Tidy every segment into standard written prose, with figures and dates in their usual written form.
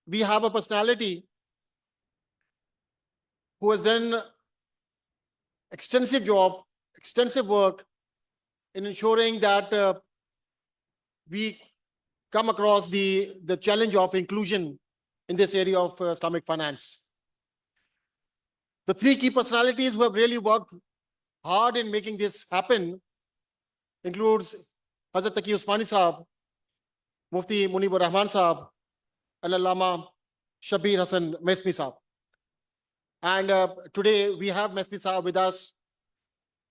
we have a personality who has done extensive job, extensive work in ensuring that we come across the challenge of inclusion in this area of Islamic finance. The three key personalities who have really worked hard in making this happen includes Hazrat Taqi Usmani Sahab, Mufti Munibur Rahman Sahab, and Allama Shabbir Hassan Maisami Sahab. And today we have Maisami Sahab with us,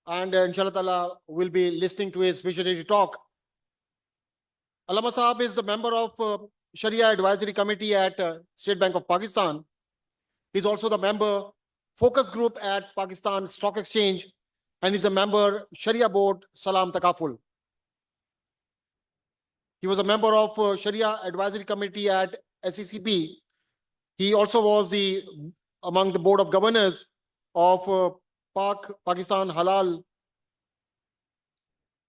and inshallah ta'ala we'll be listening to his visionary talk. Allama Sahab is the member of Sharia Advisory Committee at State Bank of Pakistan. He's also the member focus group at Pakistan Stock Exchange, and he's a member Sharia Board Salam Takaful. He was a member of Sharia Advisory Committee at SECP. He also was among the board of governors of Pakistan Halal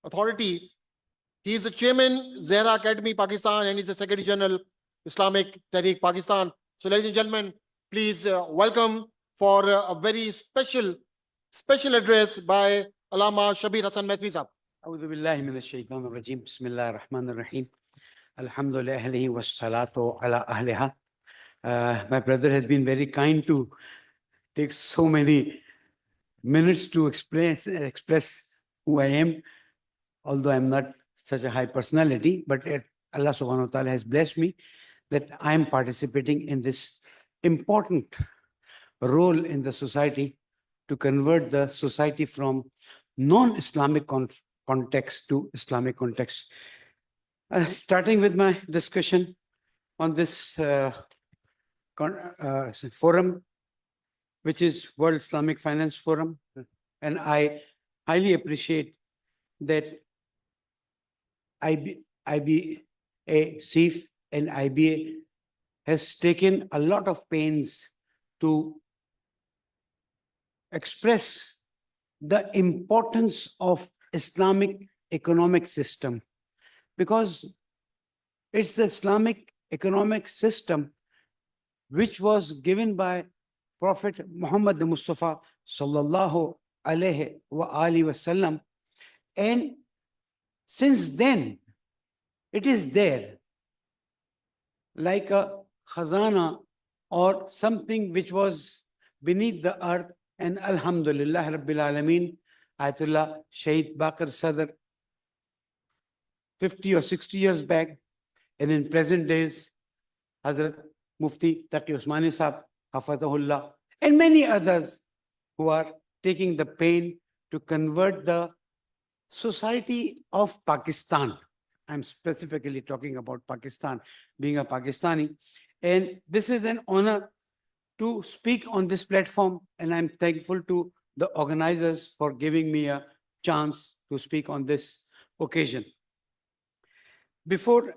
Authority. He is the chairman Zehra Academy Pakistan, and he's the Secretary General Islamic Tehreek Pakistan. So ladies and gentlemen, please welcome for a very special address by Allama Shabbir Hassan Maisami Sahab. أعوذ بالله من الشيطان الرجيم بسم الله الرحمن الرحيم الحمد لله والصلاة على أهلها. My brother has been very kind to take so many minutes to express who I am, although I'm not such a high personality, but Allah subhanahu wa ta'ala has blessed me that I am participating in this important role in the society to convert the society from non-Islamic context to Islamic context. Starting with my discussion on this forum, which is World Islamic Finance Forum, and I highly appreciate that IBA-CEIF and IBA has taken a lot of pains to express the importance of Islamic economic system, because it's the Islamic economic system which was given by Prophet Muhammad Mustafa sallallahu alaihi wasallam, and since then it is there like a khazana or something which was beneath the earth. And Alhamdulillah Rabbil Alameen, Ayatollah Shaheed Baqir Sadr 50 or 60 years back, and in present days Hazrat Mufti Taqi Usmani Sahab Hafazahullah, and many others who are taking the pain to convert the society of Pakistan. I'm specifically talking about Pakistan, being a Pakistani, and this is an honor to speak on this platform, and I'm thankful to the organizers for giving me a chance to speak on this occasion. Before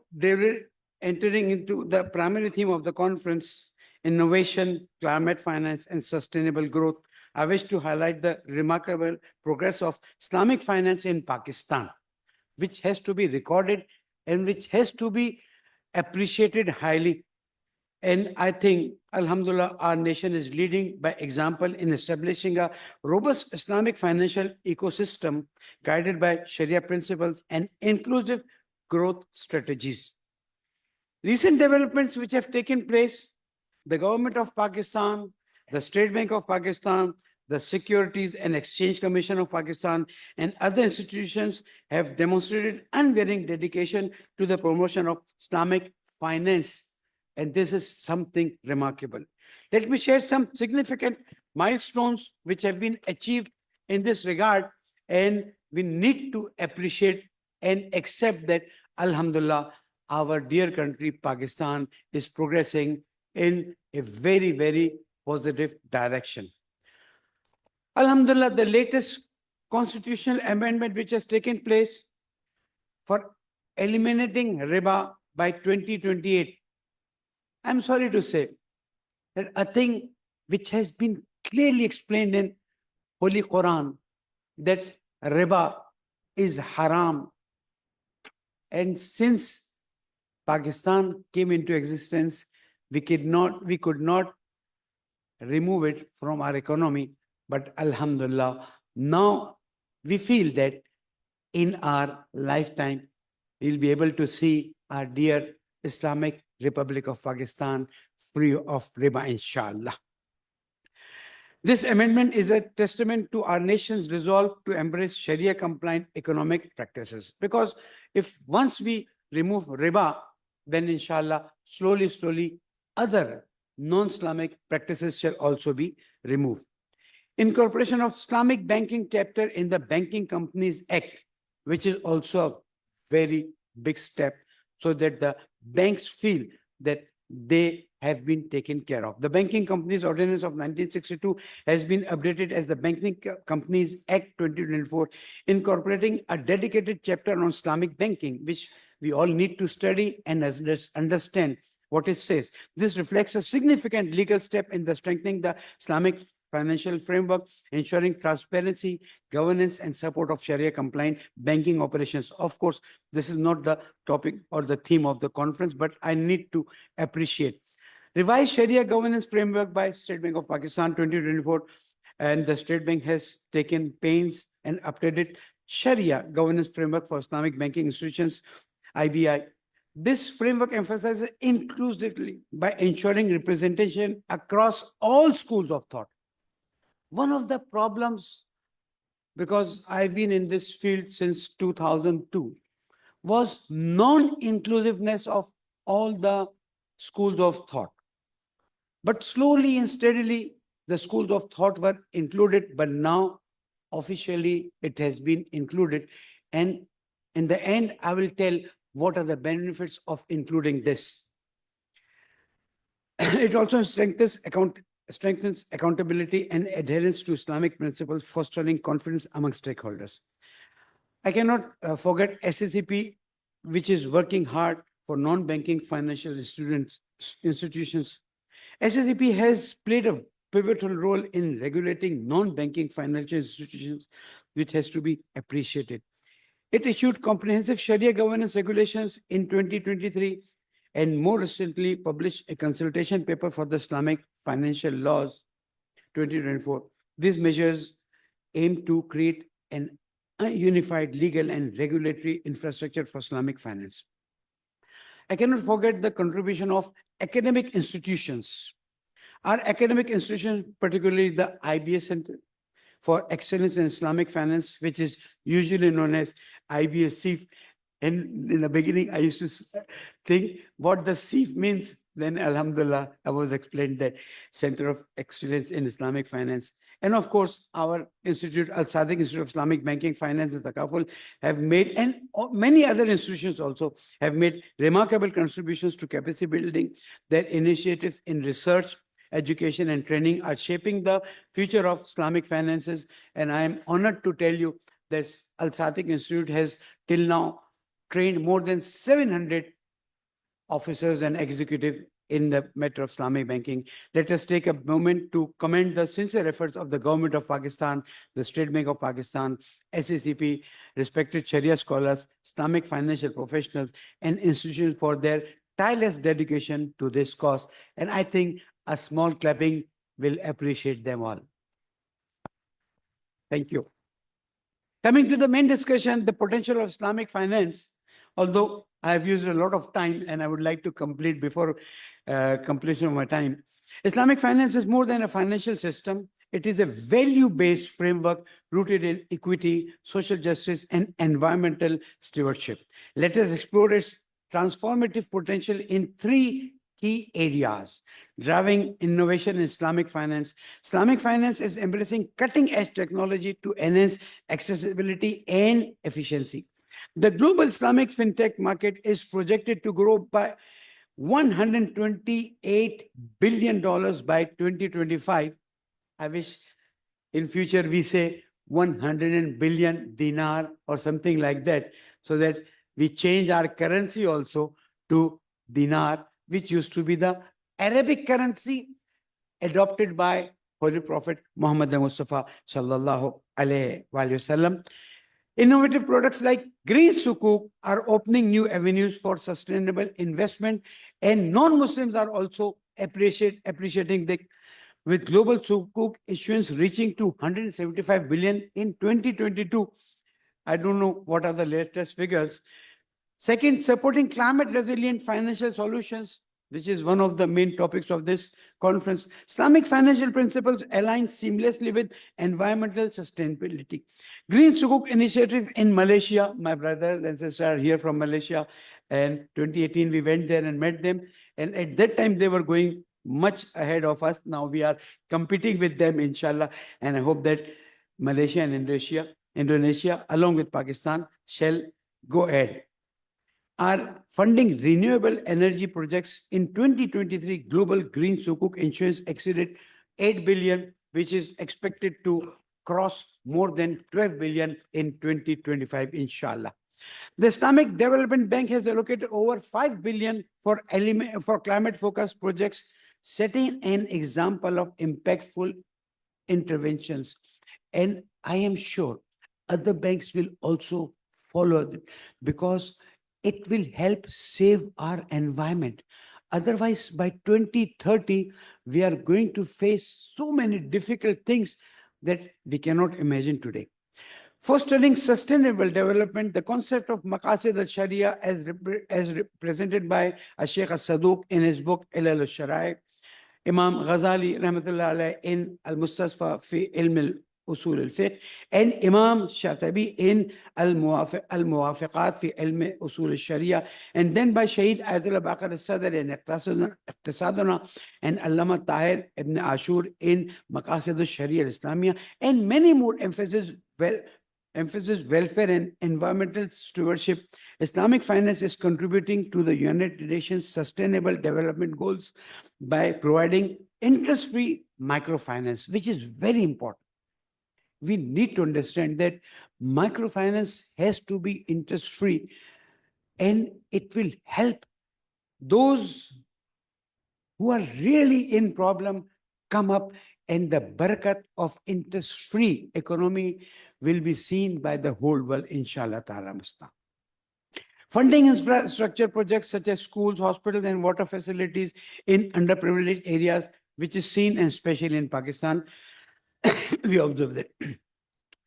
entering into the primary theme of the conference, innovation, climate finance, and sustainable growth, I wish to highlight the remarkable progress of Islamic finance in Pakistan, which has to be recorded and which has to be appreciated highly. And I think, Alhamdulillah, our nation is leading by example in establishing a robust Islamic financial ecosystem guided by Sharia principles and inclusive growth strategies. Recent developments which have taken place, the government of Pakistan, the State Bank of Pakistan, the Securities and Exchange Commission of Pakistan, and other institutions have demonstrated unwavering dedication to the promotion of Islamic finance. And this is something remarkable. Let me share some significant milestones which have been achieved in this regard, and we need to appreciate and accept that, Alhamdulillah, our dear country, Pakistan, is progressing in a very, very positive direction. Alhamdulillah, the latest constitutional amendment which has taken place for eliminating Riba by 2028, I'm sorry to say that a thing which has been clearly explained in Holy Quran, that Riba is haram. And since Pakistan came into existence, we could not remove it from our economy. But Alhamdulillah, now we feel that in our lifetime, we'll be able to see our dear Islamic Republic of Pakistan free of riba, inshallah. This amendment is a testament to our nation's resolve to embrace Sharia compliant economic practices. Because if once we remove riba, then inshallah, slowly, other non-Islamic practices shall also be removed. Incorporation of Islamic banking chapter in the Banking Companies Act, which is also a very big step, so that the banks feel that they have been taken care of. The Banking Companies Ordinance of 1962 has been updated as the Banking Companies Act 2024, incorporating a dedicated chapter on Islamic banking, which we all need to study and understand what it says. This reflects a significant legal step in the strengthening the Islamic financial framework, ensuring transparency, governance, and support of Sharia-compliant banking operations. Of course, this is not the topic or the theme of the conference, but I need to appreciate. Revised Sharia Governance Framework by State Bank of Pakistan 2024, and the State Bank has taken pains and updated Sharia Governance Framework for Islamic Banking Institutions, IBI. This framework emphasizes inclusively by ensuring representation across all schools of thought. One of the problems, because I've been in this field since 2002, was non-inclusiveness of all the schools of thought. But slowly and steadily, the schools of thought were included, but now officially it has been included. And in the end, I will tell what are the benefits of including this. It also strengthens accountability and adherence to Islamic principles, fostering confidence among stakeholders. I cannot forget SECP, which is working hard for non-banking financial institutions. SECP has played a pivotal role in regulating non-banking financial institutions, which has to be appreciated. It issued comprehensive Sharia governance regulations in 2023 and more recently published a consultation paper for the Islamic Financial Laws 2024. These measures aim to create an unified legal and regulatory infrastructure for Islamic finance. I cannot forget the contribution of academic institutions. Our academic institutions, particularly the IBA Center for Excellence in Islamic Finance, which is usually known as IBA-CEIF. And in the beginning, I used to think what the CEIF means. Then, Alhamdulillah, I was explained that Center of Excellence in Islamic Finance. And of course, our institute, Al-Sadiq Institute of Islamic Banking, Finance, and Takaful, have made, and many other institutions also have made remarkable contributions to capacity building. Their initiatives in research, education, and training are shaping the future of Islamic finances. And I am honored to tell you that Al-Sadiq Institute has till now trained more than 700 officers and executives in the matter of Islamic banking. Let us take a moment to commend the sincere efforts of the government of Pakistan, the State Bank of Pakistan, SECP, respected Sharia scholars, Islamic financial professionals, and institutions for their tireless dedication to this cause. And I think a small clapping will appreciate them all. Thank you. Coming to the main discussion, the potential of Islamic finance, although I have used a lot of time and I would like to complete before completion of my time. Islamic finance is more than a financial system. It is a value-based framework rooted in equity, social justice, and environmental stewardship. Let us explore its transformative potential in three key areas: driving innovation in Islamic finance. Islamic finance is embracing cutting-edge technology to enhance accessibility and efficiency. The global Islamic fintech market is projected to grow by $128 billion by 2025. I wish in future we say 100 billion dinar or something like that, so that we change our currency also to dinar, which used to be the Arabic currency adopted by Holy Prophet Muhammad Mustafa sallallahu alaihi wasallam. Innovative products like Green Sukuk are opening new avenues for sustainable investment, and non-Muslims are also appreciating the with global sukuk issuance reaching to 175 billion in 2022. I don't know what are the latest figures. Second, supporting climate resilient financial solutions, which is one of the main topics of this conference. Islamic financial principles align seamlessly with environmental sustainability. Green Sukuk initiative in Malaysia, my brothers and sisters are here from Malaysia, and 2018 we went there and met them. And at that time they were going much ahead of us. Now we are competing with them, inshallah. And I hope that Malaysia and Indonesia, along with Pakistan, shall go ahead. Are funding renewable energy projects. In 2023, global green sukuk issuance exceeded 8 billion, which is expected to cross more than 12 billion in 2025, inshallah. The Islamic Development Bank has allocated over 5 billion for climate-focused projects, setting an example of impactful interventions. And I am sure other banks will also follow it, because it will help save our environment. Otherwise, by 2030, we are going to face so many difficult things that we cannot imagine today. Fostering sustainable development, the concept of Maqasid al-Sharia as presented by Sheikh Al-Sadiq in his book Ilal al-Shariah, Imam Ghazali Rahmatullah Alayh in Al-Mustasfa fi Ilm Usul al-Fiqh, and Imam Shatabi in Al-Muwafiqat fi Ilm Usul al-Sharia, and then by Shaheed Ayatollah Baqir al-Sadr in Iqtisaduna, and Allama Tahir ibn Ashur in Maqasid al-Sharia al-Islamiyya, and many more emphasis welfare and environmental stewardship. Islamic finance is contributing to the United Nations Sustainable Development Goals by providing interest-free microfinance, which is very important. We need to understand that microfinance has to be interest-free, and it will help those who are really in problem come up, and the barakat of interest-free economy will be seen by the whole world, inshallah ta'ala musta. Funding infrastructure projects such as schools, hospitals, and water facilities in underprivileged areas, which is seen, and especially in Pakistan, we observe that.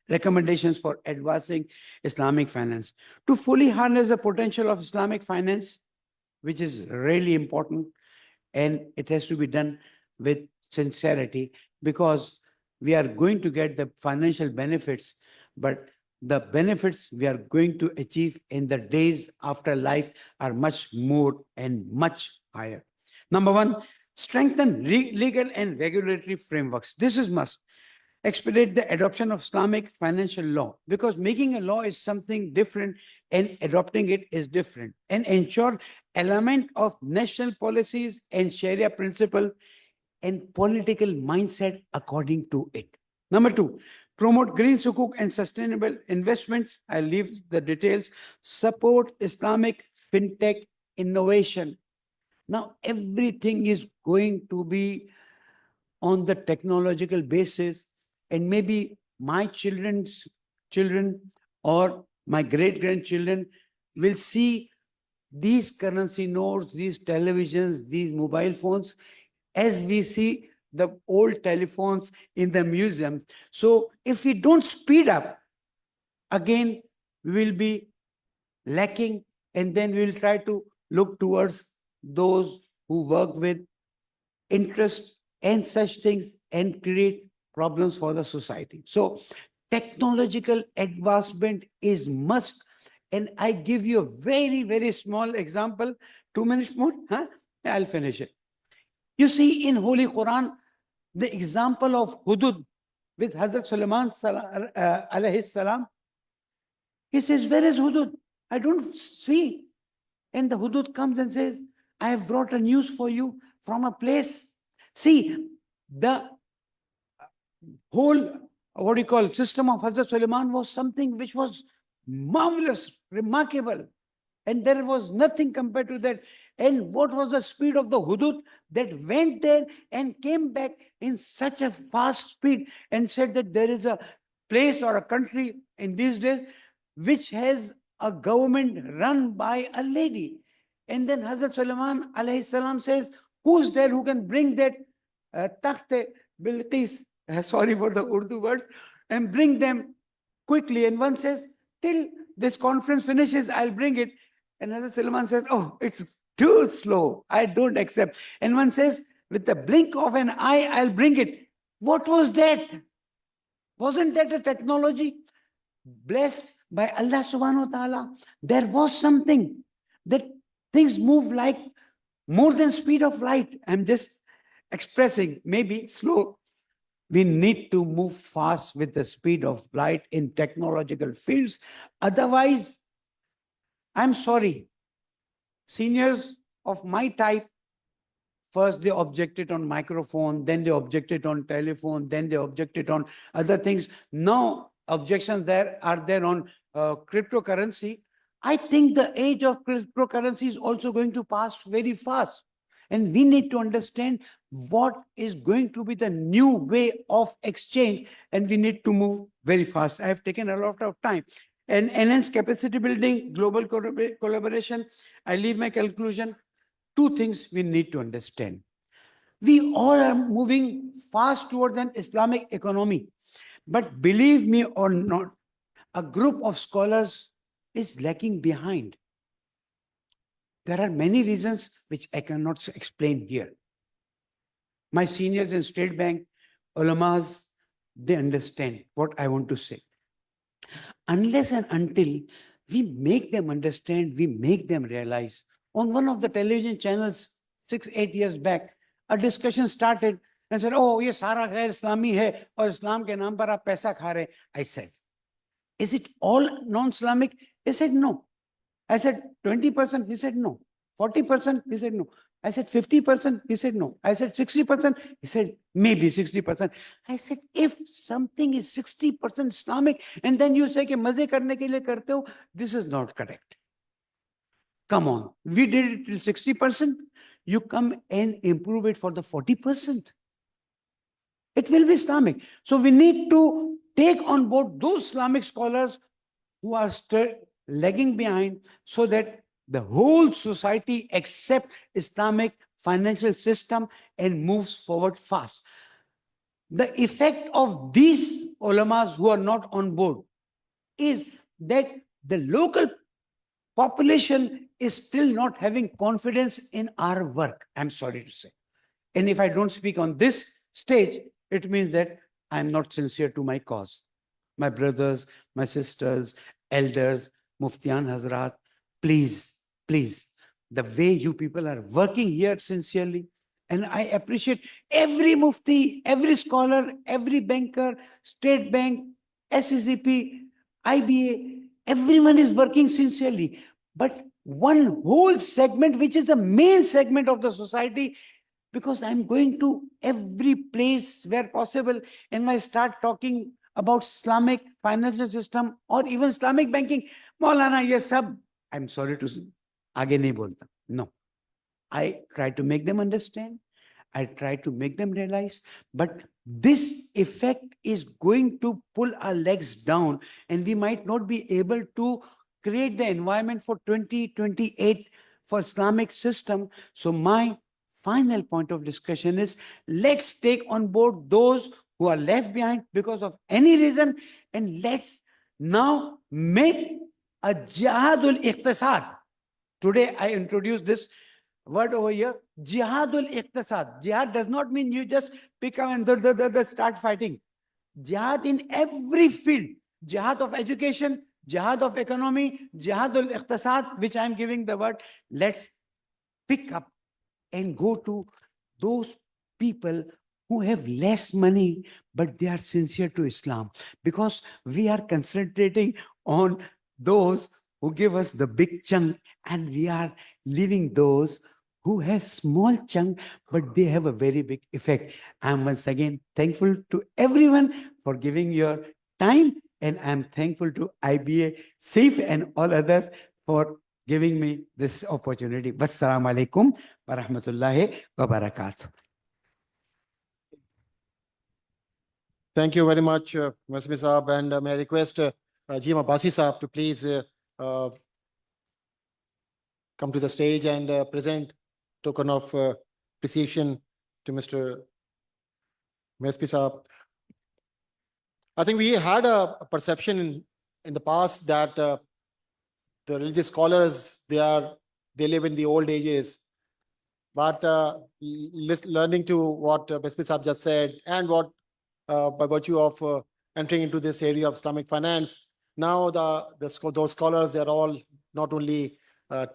Recommendations for advancing Islamic finance. To fully harness the potential of Islamic finance, which is really important, and it has to be done with sincerity, because we are going to get the financial benefits, but the benefits we are going to achieve in the days after life are much more and much higher. Number one, strengthen legal and regulatory frameworks. This is must. Expedite the adoption of Islamic financial law, because making a law is something different and adopting it is different, and ensure alignment of national policies and Sharia principle and political mindset according to it. Number two, promote green sukuk and sustainable investments. I leave the details. Support Islamic fintech innovation. Now, everything is going to be on the technological basis, and maybe my children's children or my great-grandchildren will see these currency notes, these televisions, these mobile phones, as we see the old telephones in the museums. So if we don't speed up, again, we will be lacking, and then we will try to look towards those who work with interest and such things and create problems for the society. So technological advancement is must. And I give you a very, very small example. 2 minutes more, huh? I'll finish it. You see in Holy Quran, the example of hudud with Hazrat Sulaiman alayhi salam. He says, where is hudud? I don't see. And the hudud comes and says, I have brought a news for you from a place. See, the whole, what do you call, system of Hazrat Sulaiman was something which was marvelous, remarkable. And there was nothing compared to that. And what was the speed of the hudud that went there and came back in such a fast speed and said that there is a place or a country in these days which has a government run by a lady. And then Hazrat Sulaiman alayhi salam says, who's there who can bring that takhte Bilqis, sorry for the Urdu words, and bring them quickly. And one says, till this conference finishes, I'll bring it. And Hazrat Sulaiman says, oh, it's too slow. I don't accept. And one says, with the blink of an eye, I'll bring it. What was that? Wasn't that a technology blessed by Allah subhanahu wa ta'ala? There was something that things move like more than speed of light. I'm just expressing, maybe slow. We need to move fast with the speed of light in technological fields. Otherwise, I'm sorry, seniors of my type, first they objected on microphone, then they objected on telephone, then they objected on other things. Now objections are there on cryptocurrency. I think the age of cryptocurrency is also going to pass very fast. And we need to understand what is going to be the new way of exchange, and we need to move very fast. I have taken a lot of time. And enhance capacity building, global collaboration. I leave my conclusion. Two things we need to understand. We all are moving fast towards an Islamic economy. But believe me or not, a group of scholars is lagging behind. There are many reasons which I cannot explain here. My seniors in State Bank, ulamas, they understand what I want to say. Unless and until we make them understand, we make them realize. On one of the television channels 6-8 years back, a discussion started and said, oh, ye sara ghair Islami hai aur Islam ke naam par aap paisa kha rahe. I said, is it all non-Islamic? He said, no. I said, 20%? He said, no. 40%? He said, no. I said, 50%? He said, no. I said, 60%? He said, maybe 60%. I said, if something is 60% Islamic, and then you say, ke maze karne ke liye karte ho, this is not correct. Come on. We did it till 60%. You come and improve it for the 40%. It will be Islamic. So we need to take on board those Islamic scholars who are still lagging behind, so that the whole society accepts Islamic financial system and moves forward fast. The effect of these ulamas who are not on board is that the local population is still not having confidence in our work, I'm sorry to say. And if I don't speak on this stage, it means that I'm not sincere to my cause. My brothers, my sisters, elders, Muftiyan Hazrat, please, please, the way you people are working here sincerely, and I appreciate every Mufti, every scholar, every banker, State Bank, SECP, IBA, everyone is working sincerely. But one whole segment, which is the main segment of the society, because I'm going to every place where possible, and I start talking about Islamic financial system or even Islamic banking, Maulana, ye sab, I'm sorry to say, aage nahi bolta. No. I try to make them understand. I try to make them realize. But this effect is going to pull our legs down, and we might not be able to create the environment for 2028 for Islamic system. So my final point of discussion is, let's take on board those who are left behind because of any reason, and let's now make a jihadul iqtisad. Today I introduced this word over here, jihadul iqtisad. Jihad does not mean you just pick up and start fighting. Jihad in every field, jihad of education, jihad of economy, jihadul iqtisad, which I am giving the word. Let's pick up and go to those people who have less money, but they are sincere to Islam, because we are concentrating on those who give us the big chunk, and we are leaving those who have small chunk, but they have a very big effect. I am once again thankful to everyone for giving your time, and I am thankful to IBA-CEIF and all others for giving me this opportunity. Wassalamu alaikum wa rahmatullahi wa barakatuh. Thank you very much, Maisami Saab, and may I request GM Abbasi Saab to please come to the stage and present token of appreciation to Mr. Maisami Saab. I think we had a perception in the past that the religious scholars, they live in the old ages. But learning to what Maisami Saab just said, and what by virtue of entering into this area of Islamic finance, now those scholars, they're all not only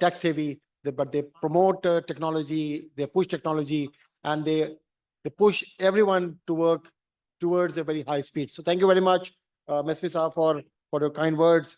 tech savvy, but they promote technology, they push technology, and they push everyone to work towards a very high speed. So thank you very much, Maisami Saab, for your kind words.